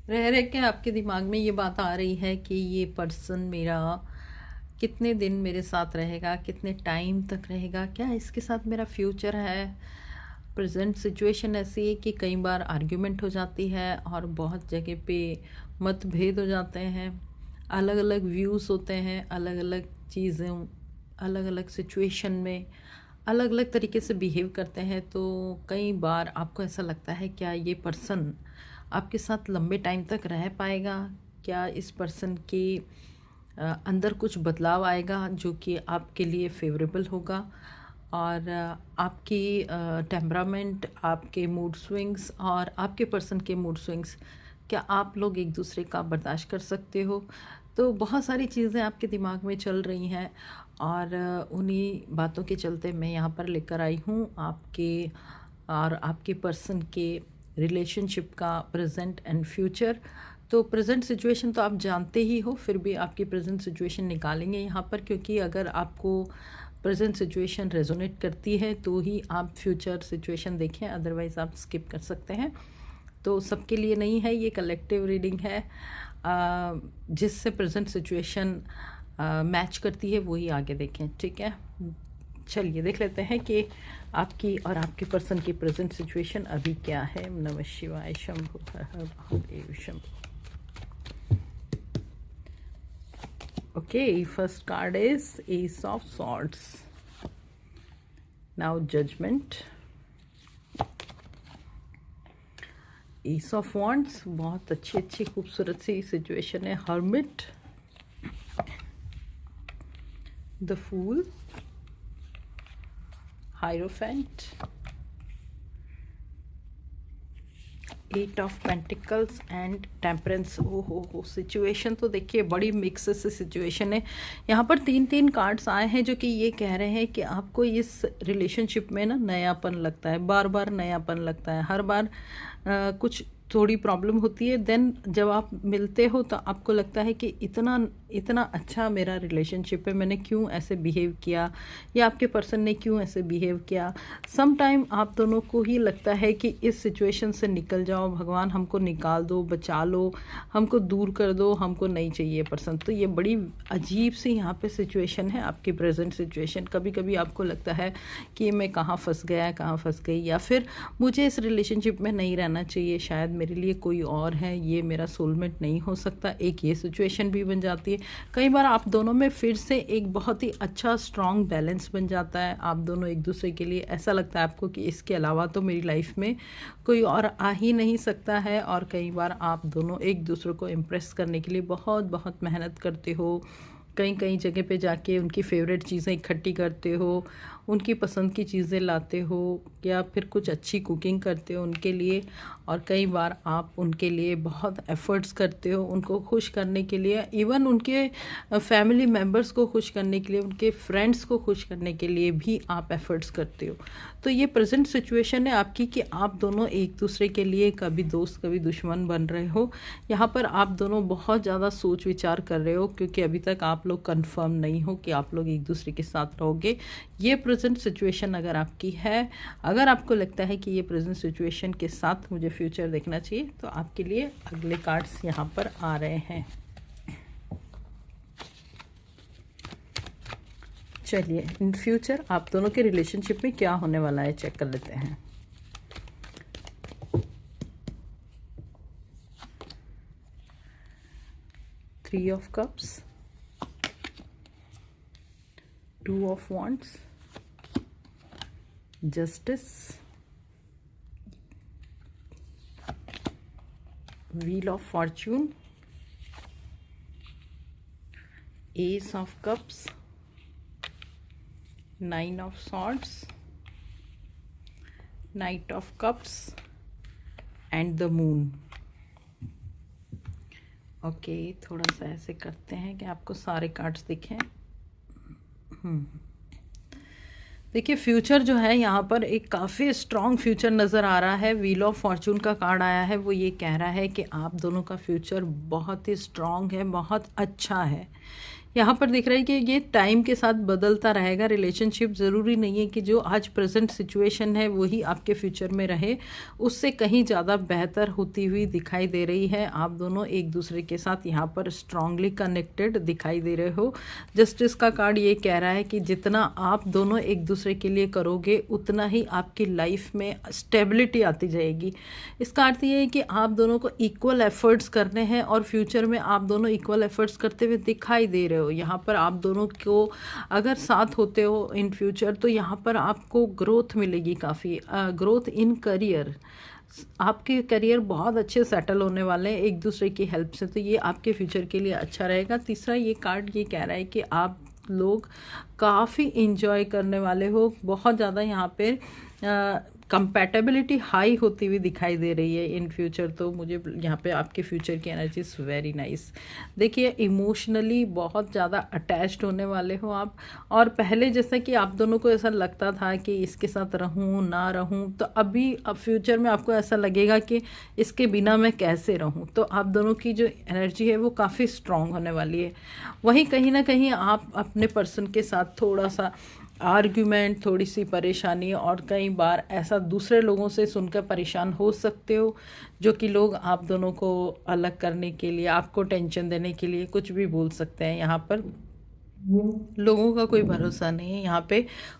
रह रह के आपके दिमाग में ये बात आ रही है कि ये पर्सन मेरा कितने दिन मेरे साथ रहेगा, कितने टाइम तक रहेगा, क्या इसके साथ मेरा फ्यूचर है। प्रेजेंट सिचुएशन ऐसी है कि कई बार आर्ग्यूमेंट हो जाती है और बहुत जगह पे मतभेद हो जाते हैं, अलग अलग व्यूज़ होते हैं, अलग अलग चीज़ें अलग अलग सिचुएशन में अलग अलग तरीके से बिहेव करते हैं। तो कई बार आपको ऐसा लगता है क्या ये पर्सन आपके साथ लंबे टाइम तक रह पाएगा, क्या इस पर्सन के अंदर कुछ बदलाव आएगा जो कि आपके लिए फेवरेबल होगा, और आपकी टेम्परामेंट, आपके मूड स्विंग्स और आपके पर्सन के मूड स्विंग्स, क्या आप लोग एक दूसरे का बर्दाश्त कर सकते हो। तो बहुत सारी चीज़ें आपके दिमाग में चल रही हैं और उन्हीं बातों के चलते मैं यहाँ पर लेकर आई हूँ आपके और आपके पर्सन के रिलेशनशिप का प्रेजेंट एंड फ्यूचर। तो प्रेजेंट सिचुएशन तो आप जानते ही हो, फिर भी आपकी प्रेजेंट सिचुएशन निकालेंगे यहाँ पर, क्योंकि अगर आपको प्रेजेंट सिचुएशन रेजोनेट करती है तो ही आप फ्यूचर सिचुएशन देखें, अदरवाइज़ आप स्किप कर सकते हैं। तो सबके लिए नहीं है, ये कलेक्टिव रीडिंग है। जिससे प्रेजेंट सिचुएशन मैच करती है वही आगे देखें, ठीक है। चलिए देख लेते हैं कि आपकी और आपके पर्सन की प्रेजेंट सिचुएशन अभी क्या है। नमः शिवाय, शंभु हर हर Mahadev Shambhu. Okay, first card is Ace of Swords. Now Judgment. Ace of Wands, बहुत अच्छी अच्छी खूबसूरत सी सिचुएशन है। Hermit, The Fool, Hierophant, eight of pentacles and temperance. ओ हो, सिचुएशन तो देखिए बड़ी मिक्स से सिचुएशन है। यहाँ पर तीन तीन कार्ड्स आए हैं जो कि ये कह रहे हैं कि आपको इस रिलेशनशिप में ना नयापन लगता है, बार बार नयापन लगता है, हर बार कुछ थोड़ी प्रॉब्लम होती है, देन जब आप मिलते हो तो आपको लगता है कि इतना इतना अच्छा मेरा रिलेशनशिप है, मैंने क्यों ऐसे बिहेव किया या आपके पर्सन ने क्यों ऐसे बिहेव किया। सम टाइम आप दोनों को ही लगता है कि इस सिचुएशन से निकल जाओ, भगवान हमको निकाल दो, बचा लो, हमको दूर कर दो, हमको नहीं चाहिए पर्सन। तो ये बड़ी अजीब सी यहाँ पे सिचुएशन है आपकी प्रेजेंट सिचुएशन। कभी कभी आपको लगता है कि मैं कहाँ फंस गया, कहाँ फंस गई, या फिर मुझे इस रिलेशनशिप में नहीं रहना चाहिए, शायद मेरे लिए कोई और है, ये मेरा सोलमेट नहीं हो सकता। एक ये सिचुएशन भी बन जाती है। कई बार आप दोनों में फिर से एक बहुत ही अच्छा स्ट्रॉन्ग बैलेंस बन जाता है। आप दोनों एक दूसरे के लिए, ऐसा लगता है आपको कि इसके अलावा तो मेरी लाइफ में कोई और आ ही नहीं सकता है। और कई बार आप दोनों एक दूसरे को इम्प्रेस करने के लिए बहुत बहुत मेहनत करते हो, कई कई जगह पे जाके उनकी फेवरेट चीज़ें इकट्ठी करते हो, उनकी पसंद की चीज़ें लाते हो, या फिर कुछ अच्छी कुकिंग करते हो उनके लिए। और कई बार आप उनके लिए बहुत एफ़र्ट्स करते हो, उनको खुश करने के लिए, इवन उनके फैमिली मेम्बर्स को खुश करने के लिए, उनके फ्रेंड्स को खुश करने के लिए भी आप एफ़र्ट्स करते हो। तो ये प्रेजेंट सिचुएशन है आपकी कि आप दोनों एक दूसरे के लिए कभी दोस्त कभी दुश्मन बन रहे हो। यहाँ पर आप दोनों बहुत ज़्यादा सोच विचार कर रहे हो, क्योंकि अभी तक आप लोग कंफर्म नहीं हो कि आप लोग एक दूसरे के साथ रहोगे। ये प्रेजेंट सिचुएशन अगर आपकी है, अगर आपको लगता है कि ये प्रेजेंट सिचुएशन के साथ मुझे फ्यूचर देखना चाहिए, तो आपके लिए अगले कार्ड्स यहाँ पर आ रहे हैं। चलिए इन फ्यूचर आप दोनों के रिलेशनशिप में क्या होने वाला है चेक कर लेते हैं। Three of cups, two of wands, justice, wheel of Fortune, S of cups, nine of swords, night of cups and the moon. Okay, थोड़ा सा ऐसे करते हैं कि आपको सारे कार्ड्स दिखें। देखिए फ्यूचर जो है यहाँ पर एक काफ़ी स्ट्रॉन्ग फ्यूचर नज़र आ रहा है। व्हील ऑफ फॉर्चून का कार्ड आया है, वो ये कह रहा है कि आप दोनों का फ्यूचर बहुत ही स्ट्रॉन्ग है, बहुत अच्छा है। यहाँ पर दिख रहा है कि ये टाइम के साथ बदलता रहेगा रिलेशनशिप। ज़रूरी नहीं है कि जो आज प्रेजेंट सिचुएशन है वही आपके फ्यूचर में रहे, उससे कहीं ज़्यादा बेहतर होती हुई दिखाई दे रही है। आप दोनों एक दूसरे के साथ यहाँ पर स्ट्रांगली कनेक्टेड दिखाई दे रहे हो। जस्टिस का कार्ड ये कह रहा है कि जितना आप दोनों एक दूसरे के लिए करोगे उतना ही आपकी लाइफ में स्टेबिलिटी आती जाएगी। इसका अर्थ ये है कि आप दोनों को इक्वल एफर्ट्स करने हैं और फ्यूचर में आप दोनों इक्वल एफर्ट्स करते हुए दिखाई दे रहे हो। यहाँ पर आप दोनों को अगर साथ होते हो इन फ्यूचर तो यहाँ पर आपको ग्रोथ मिलेगी, काफ़ी ग्रोथ इन करियर। आपके करियर बहुत अच्छे सेटल होने वाले हैं एक दूसरे की हेल्प से, तो ये आपके फ्यूचर के लिए अच्छा रहेगा। तीसरा ये कार्ड ये कह रहा है कि आप लोग काफ़ी इंजॉय करने वाले हो, बहुत ज़्यादा यहाँ पे कंपैटिबिलिटी हाई होती हुई दिखाई दे रही है इन फ्यूचर। तो मुझे यहाँ पे आपके फ्यूचर की एनर्जी इज़ वेरी नाइस। देखिए इमोशनली बहुत ज़्यादा अटैच्ड होने वाले हो आप, और पहले जैसा कि आप दोनों को ऐसा लगता था कि इसके साथ रहूँ ना रहूँ, तो अभी अब फ्यूचर में आपको ऐसा लगेगा कि इसके बिना मैं कैसे रहूँ। तो आप दोनों की जो एनर्जी है वो काफ़ी स्ट्रॉन्ग होने वाली है। वहीं कहीं ना कहीं आप अपने पर्सन के साथ थोड़ा सा आर्ग्यूमेंट, थोड़ी सी परेशानी और कई बार ऐसा दूसरे लोगों से सुनकर परेशान हो सकते हो, जो कि लोग आप दोनों को अलग करने के लिए, आपको टेंशन देने के लिए कुछ भी बोल सकते हैं। यहाँ पर लोगों का कोई भरोसा नहीं है। यहाँ पे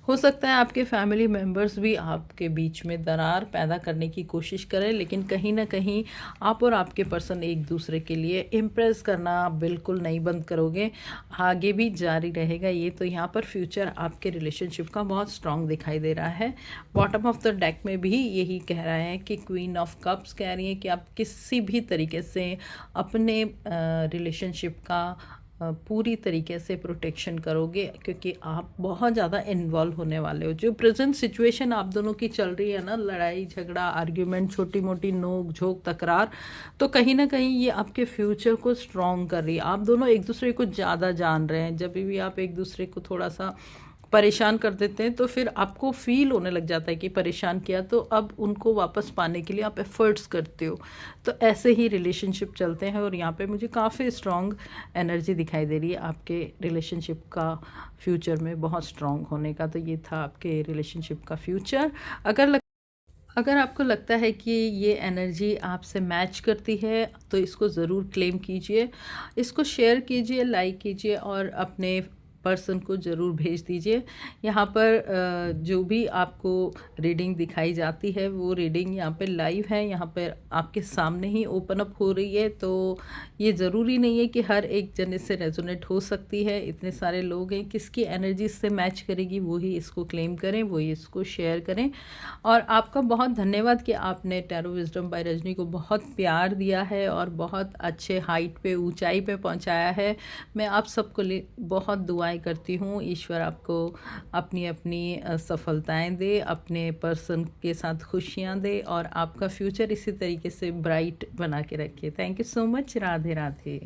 हो सकता है आपके फैमिली मेम्बर्स भी आपके बीच में दरार पैदा करने की कोशिश करें, लेकिन कहीं ना कहीं आप और आपके पर्सन एक दूसरे के लिए इम्प्रेस करना बिल्कुल नहीं बंद करोगे, आगे भी जारी रहेगा ये। तो यहाँ पर फ्यूचर आपके रिलेशनशिप का बहुत स्ट्रांग दिखाई दे रहा है। बॉटम ऑफ द डेक में भी यही कह रहा है कि क्वीन ऑफ कप्स कह रही है कि आप किसी भी तरीके से अपने रिलेशनशिप का पूरी तरीके से प्रोटेक्शन करोगे, क्योंकि आप बहुत ज़्यादा इन्वॉल्व होने वाले हो। जो प्रेजेंट सिचुएशन आप दोनों की चल रही है ना, लड़ाई झगड़ा, आर्ग्यूमेंट, छोटी मोटी नोक झोंक तकरार, तो कहीं ना कहीं ये आपके फ्यूचर को स्ट्रॉन्ग कर रही है। आप दोनों एक दूसरे को ज़्यादा जान रहे हैं। जब भी आप एक दूसरे को थोड़ा सा परेशान कर देते हैं तो फिर आपको फील होने लग जाता है कि परेशान किया, तो अब उनको वापस पाने के लिए आप एफर्ट्स करते हो। तो ऐसे ही रिलेशनशिप चलते हैं और यहाँ पे मुझे काफ़ी स्ट्रॉन्ग एनर्जी दिखाई दे रही है आपके रिलेशनशिप का फ्यूचर में बहुत स्ट्रॉन्ग होने का। तो ये था आपके रिलेशनशिप का फ्यूचर। अगर आपको लगता है कि ये एनर्जी आपसे मैच करती है तो इसको ज़रूर क्लेम कीजिए, इसको शेयर कीजिए, लाइक कीजिए और अपने पर्सन को ज़रूर भेज दीजिए। यहाँ पर जो भी आपको रीडिंग दिखाई जाती है वो रीडिंग यहाँ पे लाइव है, यहाँ पर आपके सामने ही ओपन अप हो रही है। तो ये ज़रूरी नहीं है कि हर एक जने से रेजोनेट हो सकती है। इतने सारे लोग हैं, किसकी एनर्जी इससे मैच करेगी वो ही इसको क्लेम करें, वो ही इसको शेयर करें। और आपका बहुत धन्यवाद कि आपने टैरो विजडम बाय रजनी को बहुत प्यार दिया है और बहुत अच्छे हाइट पे, ऊंचाई पे पहुंचाया है। मैं आप सबको बहुत दुआएं करती हूँ। ईश्वर आपको अपनी अपनी सफलताएं दे, अपने पर्सन के साथ खुशियाँ दे और आपका फ्यूचर इसी तरीके से ब्राइट बना के रखे। Thank you so much. Radhe Radhe.